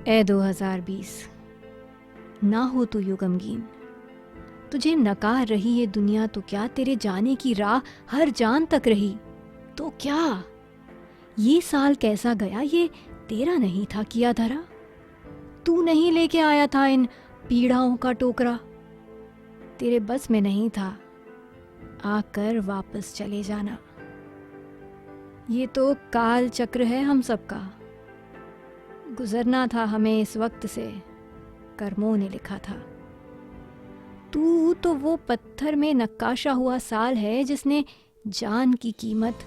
ए 2020, ना हो तू यूं गमगीन। तुझे नकार रही ये दुनिया तो क्या, तेरे जाने की राह हर जान तक रही तो क्या। ये साल कैसा गया ये तेरा नहीं था किया धरा। तू नहीं लेके आया था इन पीड़ाओं का टोकरा। तेरे बस में नहीं था आकर वापस चले जाना। ये तो काल चक्र है हम सबका, गुजरना था हमें इस वक्त से, कर्मों ने लिखा था। तू तो वो पत्थर में नक्काशा हुआ साल है जिसने जान की कीमत,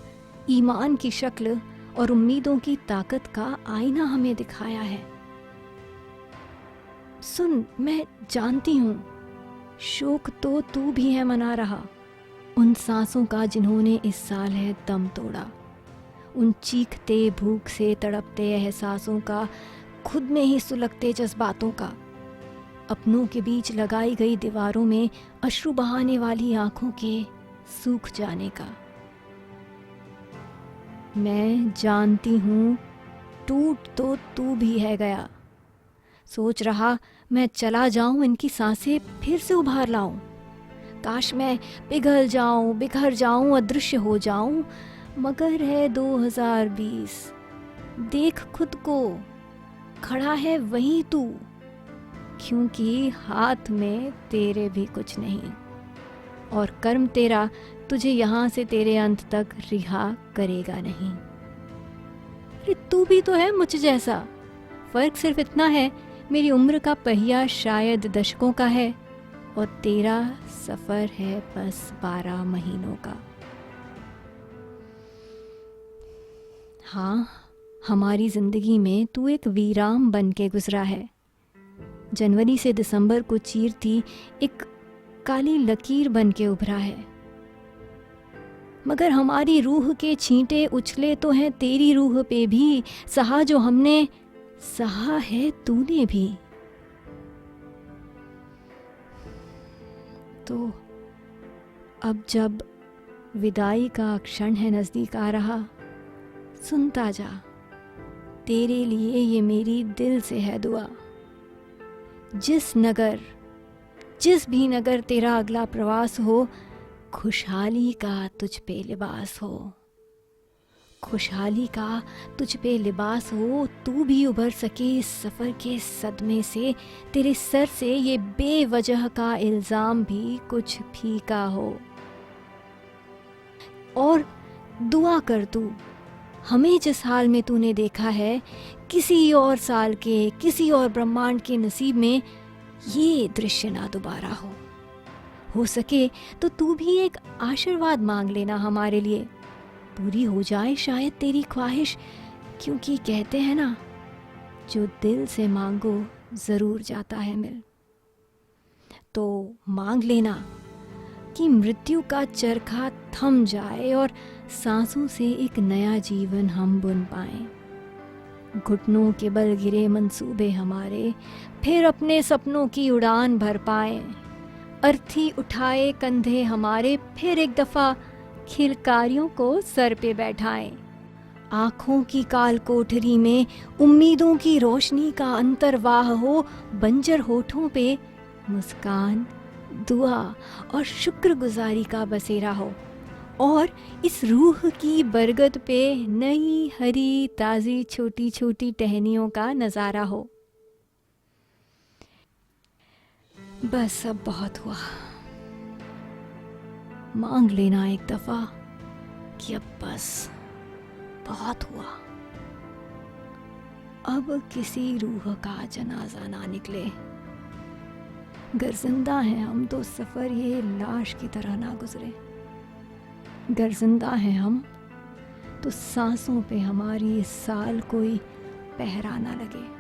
ईमान की शक्ल और उम्मीदों की ताकत का आईना हमें दिखाया है। सुन, मैं जानती हूँ शोक तो तू भी है मना रहा, उन सांसों का जिन्होंने इस साल है दम तोड़ा, उन चीखते भूख से तड़पते एहसासों का, खुद में ही सुलगते जज्बातों का, अपनों के बीच लगाई गई दीवारों में अश्रु बहाने वाली आंखों के सूख जाने का। मैं जानती हूँ टूट तो तू भी है गया, सोच रहा मैं चला जाऊं इनकी सांसें फिर से उभार लाऊं। काश मैं पिघल जाऊं, बिखर जाऊं, अदृश्य हो जाऊं, मगर है 2020, देख खुद को, खड़ा है वहीं तू, क्योंकि हाथ में तेरे भी कुछ नहीं और कर्म तेरा तुझे यहाँ से तेरे अंत तक रिहा करेगा नहीं। अरे तू भी तो है मुझ जैसा, फर्क सिर्फ इतना है मेरी उम्र का पहिया शायद दशकों का है और तेरा सफर है बस 12 महीनों का। हाँ, हमारी जिंदगी में तू एक वीरान बन के गुजरा है, जनवरी से दिसंबर को चीरती एक काली लकीर बन के उभरा है। मगर हमारी रूह के छींटे उछले तो हैं तेरी रूह पे भी, सहा जो हमने सहा है तूने भी। तो अब जब विदाई का क्षण है नजदीक आ रहा, सुनता जा, तेरे लिए ये मेरी दिल से है दुआ। जिस भी नगर तेरा अगला प्रवास हो, खुशहाली का तुझ पे लिबास हो, खुशहाली का तुझ पे लिबास हो, तू भी उभर सके इस सफर के सदमे से, तेरे सर से ये बेवजह का इल्जाम भी कुछ फीका हो। और दुआ कर तू, हमें जिस हाल में तूने देखा है, किसी और साल के, किसी और ब्रह्मांड के नसीब में ये दृश्य ना दोबारा हो सके तो तू भी एक आशीर्वाद मांग लेना हमारे लिए, पूरी हो जाए शायद तेरी ख्वाहिश, क्योंकि कहते हैं ना, जो दिल से मांगो जरूर जाता है मिल। तो मांग लेना कि मृत्यु का चरखा थम जाए और सांसों से एक नया जीवन हम बुन पाएं। घुटनों के बल गिरे मंसूबे हमारे फिर अपने सपनों की उड़ान भर पाएं। अर्थी उठाए कंधे हमारे फिर एक दफा खिलकारियों को सर पे बैठाएं। आँखों की काल कोठरी में उम्मीदों की रोशनी का अंतर्वाह हो, बंजर होठों पे मुस्कान, दुआ और शुक्रगुजारी का बसेरा हो, और इस रूह की बरगद पे नई हरी ताजी छोटी छोटी टहनियों का नजारा हो। बस अब बहुत हुआ, मांग लेना एक दफा कि अब बस बहुत हुआ। अब किसी रूह का जनाजा ना निकले, गर जिंदा हैं हम तो सफर ये लाश की तरह ना गुजरे। गर जिंदा हैं हम तो सांसों पे हमारी इस साल कोई पहरा ना लगे।